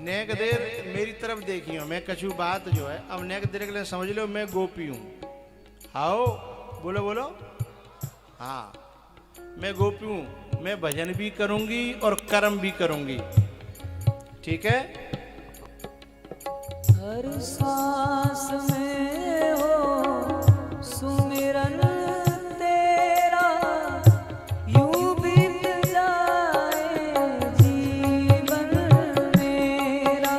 नेक देर मेरी तरफ देखियो, मैं कछु बात जो है अब नेक देर के लिए समझ लो मैं गोपी हूँ। आओ बोलो बोलो। हाँ मैं गोपी हूँ, मैं भजन भी करूंगी और कर्म भी करूंगी, ठीक है? हर सांस में हो सुमिरन तेरा, यूं बीत जाए जीवन मेरा।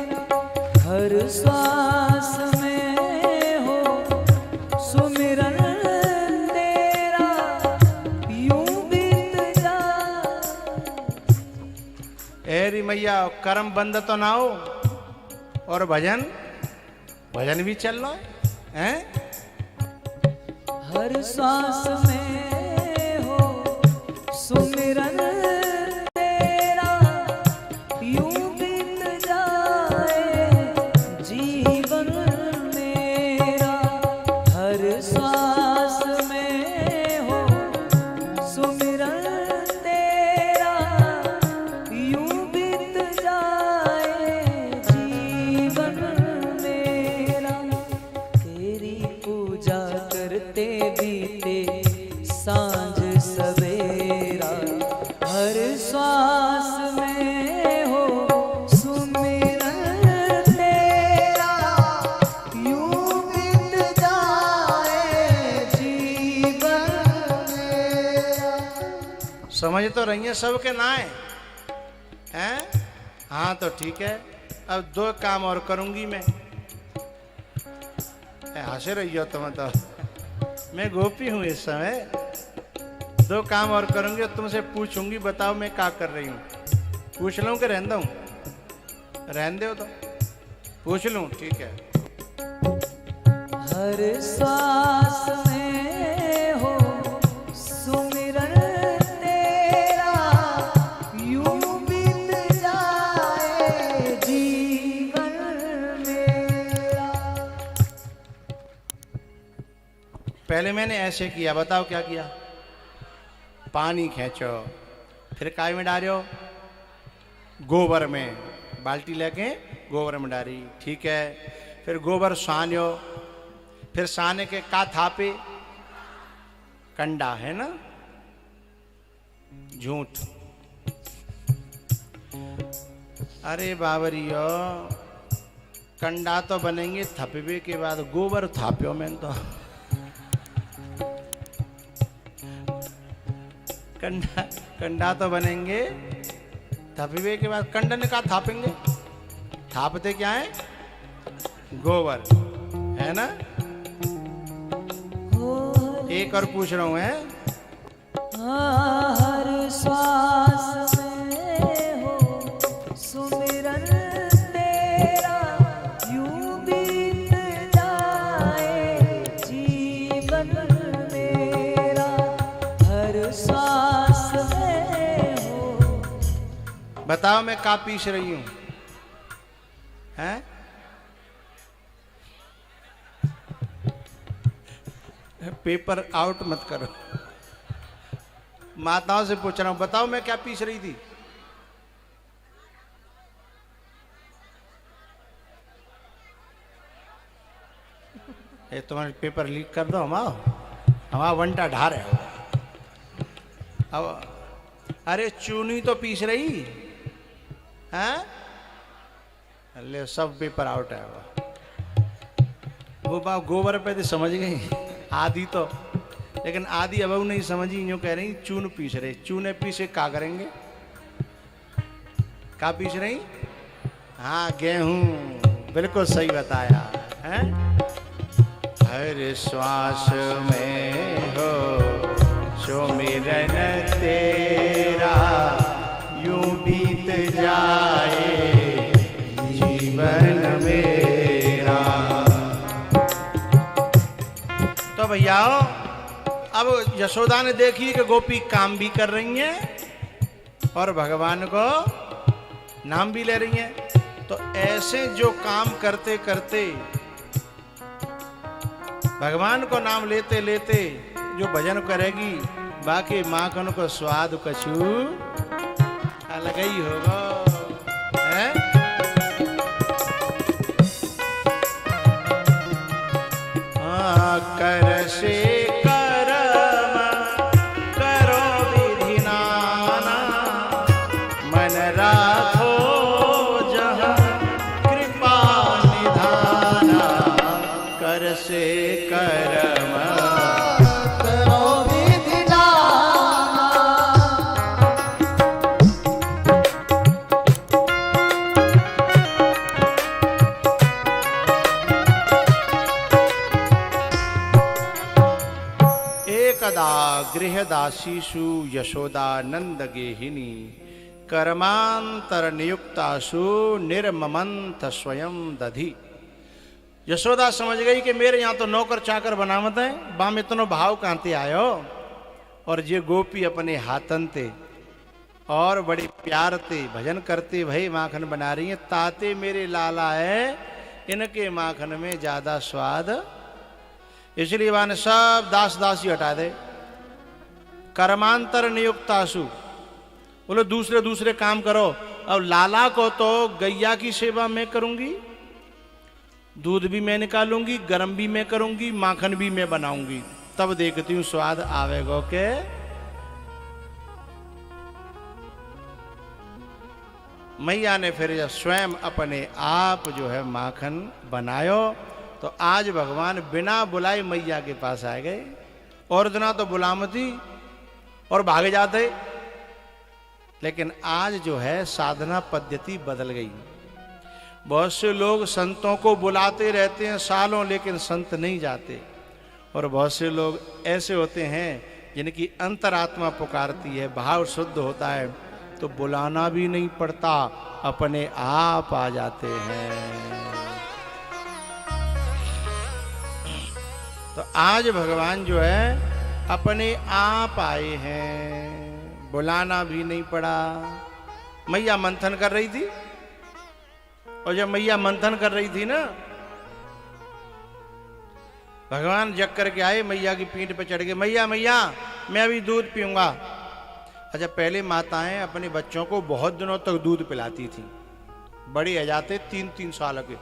हर सांस में हो सुमिरन तेरा, यूं बीत जाए। एरी मैया कर्म बंद तो ना हो और भजन भी चल रहा है? हर सांस में हो सुमिरन तेरा, यूं बीत जाए जीवन मेरा। हर सांस में हो सुमिरन तेरा, यूं बीत जाए जीवन मेरा। तेरी पूजा करते बीते सांझ सवेरा, हर श्वास में हो सुमिरन तेरा, यूं बीत जाए जीवन मेरा। समझ तो रही है सबके ना हैं? हाँ तो ठीक है, अब दो काम और करूंगी मैं। हंसे रही हो तुम तो, मैं गोपी हूँ इस समय। दो काम और करूंगी और तुमसे पूछूंगी, बताओ मैं क्या कर रही हूँ। पूछ लूं कि रहने दूं? रहने दो तो पूछ लूं, ठीक है? हर सांस में हो सुमिरन तेरा, यूं बीत जाए जीवन मेरा। पहले मैंने ऐसे किया, बताओ क्या किया? पानी खींचो, फिर काय में डालो? गोबर में। बाल्टी लेके गोबर में डाली, ठीक है? फिर गोबर सानो, फिर साने के का थापे? कंडा है ना, झूठ। अरे बाबरियो, कंडा तो बनेंगे थपवे के बाद, गोबर थाप्यो में तो। कंडा तो बनेंगे थपवे के बाद, कंडन का थापेंगे? थापते क्या है? गोबर है ना? एक और पूछ रहा हूं, है? हर श्वास में हो सुमिरन तेरा, यूं बीत जाए जीवन मेरा। हर श्वास में हो। बताओ मैं का पीस रही हूं? हैं? पेपर आउट मत करो। माताओं से पूछ रहा हूं, बताओ मैं क्या पीस रही थी? ये तुम्हारे पेपर लीक कर दो, हमारा वंटा ढार है। अब अरे चूनी तो पीस रही हैं, ले सब पेपर आउट है। वो बाप गोबर पे तो समझ गई आधी तो, लेकिन आधी अब नहीं समझी, यूँ कह रही चून पीस रहे। चूने पीसे क्या करेंगे? क्या पीस रही? हाँ गेहूं, बिल्कुल सही बताया है। हर श्वास में हो सुमिरन तेरा, यूं बीत जाए जीवन मेरा। तो भैया अब यशोदा ने देखी कि गोपी काम भी कर रही हैं और भगवान को नाम भी ले रही हैं। तो ऐसे जो काम करते करते भगवान को नाम लेते लेते जो भजन करेगी, बाकी माखन को स्वाद कछु अलग ही होगा है? कर से कर्म करो विधि नाना, मन राखो जहाँ कृपा निधाना। कर से कर्म करो विधि नाना, एकदा गृहदासीषु यशोदानंद गेहिनी, कर्मांतर नियुक्तासु निर्ममंत स्वयं दधि। यशोदा समझ गई कि मेरे यहाँ तो नौकर चाकर बनावत है, बाम इतनो भाव कांते आयो। और ये गोपी अपने हाथन ते और बड़े प्यार ते भजन करते भाई माखन बना रही है। ताते मेरे लाला है, इनके माखन में ज्यादा स्वाद, इसलिए वाने सब दास दासी हटा दे। कर्मांतर नियुक्तासु, बोलो दूसरे दूसरे काम करो। अब लाला को तो गैया की सेवा मैं करूंगी, दूध भी मैं निकालूंगी, गरम भी मैं करूंगी, माखन भी मैं बनाऊंगी, तब देखती हूं स्वाद आवेगो के। मैया ने फिर स्वयं अपने आप जो है माखन बनायो। तो आज भगवान बिना बुलाए मैया के पास आ गए। और दिना तो बुलामती और भागे जाते, लेकिन आज जो है साधना पद्धति बदल गई। बहुत से लोग संतों को बुलाते रहते हैं सालों, लेकिन संत नहीं जाते। और बहुत से लोग ऐसे होते हैं जिनकी अंतरात्मा पुकारती है, भाव शुद्ध होता है, तो बुलाना भी नहीं पड़ता, अपने आप आ जाते हैं। तो आज भगवान जो है अपने आप आए हैं, बुलाना भी नहीं पड़ा। मैया मंथन कर रही थी, और जब मैया मंथन कर रही थी ना, भगवान जग करके आए, मैया की पीठ पे चढ़ के, मैया मैया मैं अभी दूध पीऊंगा। अच्छा, पहले माताएं अपने बच्चों को बहुत दिनों तक दूध पिलाती थी, बड़े हो जाते 3-3 साल के।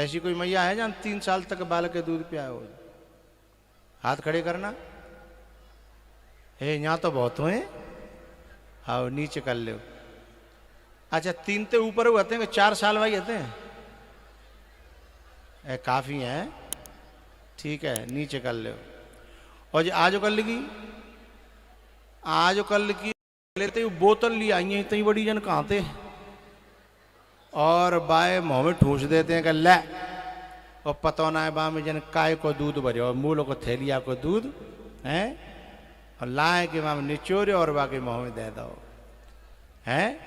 ऐसी कोई मैया है जहां 3 साल तक बालक के दूध पिया हो? हाथ खड़े करना। हे यहाँ तो बहुत हुए, आओ नीचे कर लो। अच्छा, 3 ते ऊपर होते हैं, 4 साल भाई होते हैं, काफी है, ठीक है, नीचे कर लो। और आज कल की, आज कल की लेते बोतल ली आई है इतनी बड़ी, जन कहाँ थे, और बाय मुँह में ठूस देते हैं कि ले, और पता ना है बा में जन काय को दूध भरे, और मूलों को थैलिया को दूध है, और लाए के वहाँ में निचोरे और बाकी मुँह में दे दो है।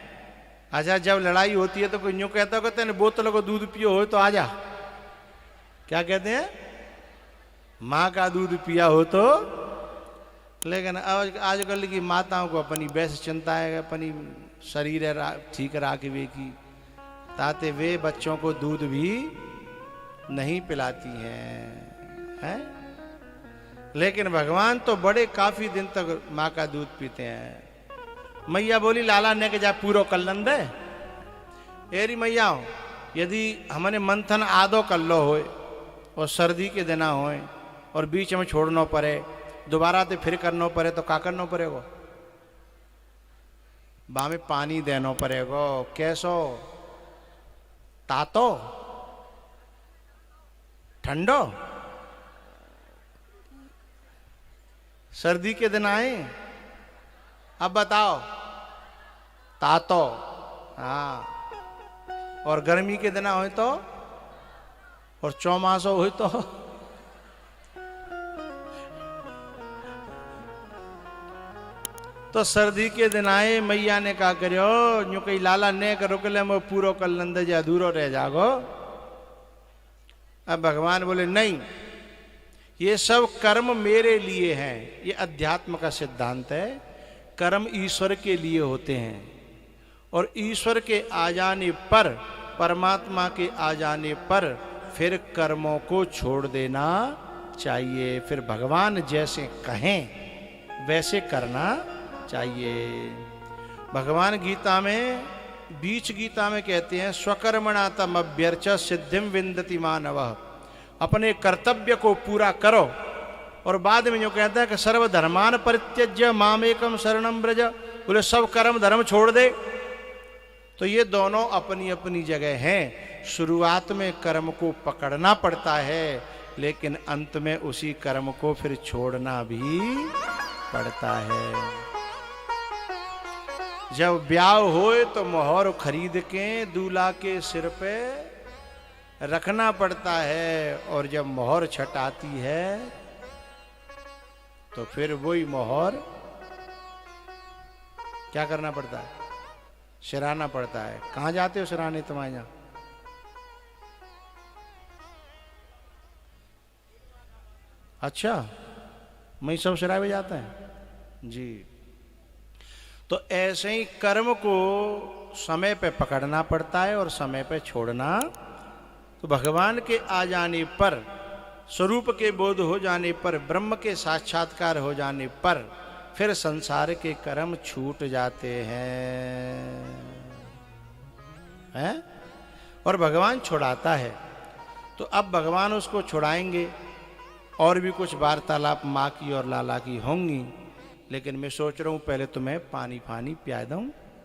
अच्छा, जब लड़ाई होती है तो कोई यूँ कहता कहते हैं बोतलों को दूध पियो हो तो आजा, क्या कहते हैं, माँ का दूध पिया हो तो। लेकिन आजकल की माताओं को अपनी वैसे चिंता है, अपनी शरीर ठीक रखने की, ताते वे बच्चों को दूध भी नहीं पिलाती हैं। लेकिन भगवान तो बड़े काफी दिन तक माँ का दूध पीते हैं। मैया बोली लाला ने के जा पूरो कल्लन दे, एरी मैया यदि हमने मंथन आदो कर लो होए और सर्दी के दिना होए और बीच में छोड़ना पड़े, दोबारा तो फिर करना पड़े, तो क्या करना पड़ेगा? बा में पानी देना पड़ेगा। कैसो? तातो ठंडो? सर्दी के दिन आए, अब बताओ। तातो, हाँ। और गर्मी के दिन हो तो, और चौमासो हो तो सर्दी के दिन आए, मैया ने कहा करो यूं कहीं लाला ने करो के मैं पूरो कर लंदे जा अधूरो रह जागो। अब भगवान बोले नहीं, ये सब कर्म मेरे लिए हैं। ये अध्यात्म का सिद्धांत है। कर्म ईश्वर के लिए होते हैं और ईश्वर के आ जाने पर, परमात्मा के आ जाने पर फिर कर्मों को छोड़ देना चाहिए। फिर भगवान जैसे कहें वैसे करना चाहिए। भगवान गीता में, बीच गीता में कहते हैं स्वकर्मणा तम अभ्यर्च सिद्धिम विंदति मानवः। अपने कर्तव्य को पूरा करो। और बाद में जो कहता है कि सर्वधर्मान परित्यज्य मामेकम शरणम ब्रज, बोले सब कर्म धर्म छोड़ दे। तो ये दोनों अपनी अपनी जगह हैं। शुरुआत में कर्म को पकड़ना पड़ता है, लेकिन अंत में उसी कर्म को फिर छोड़ना भी पड़ता है। जब ब्याह होए तो मोहर खरीद के दूल्हा के सिर पे रखना पड़ता है, और जब मोहर छटाती है तो फिर वही मोहर क्या करना पड़ता है? सिराना पड़ता है। कहां जाते हो सिराने तुम्हारे यहां? अच्छा, मैं सब सिरावे जाता है जी। तो ऐसे ही कर्म को समय पे पकड़ना पड़ता है और समय पे छोड़ना। तो भगवान के आ जाने पर, स्वरूप के बोध हो जाने पर, ब्रह्म के साक्षात्कार हो जाने पर फिर संसार के कर्म छूट जाते हैं और भगवान छुड़ाता है। तो अब भगवान उसको छुड़ाएंगे। और भी कुछ वार्तालाप माँ की और लाला की होंगी, लेकिन मैं सोच रहा हूँ पहले तुम्हें पानी फानी पिया दूं।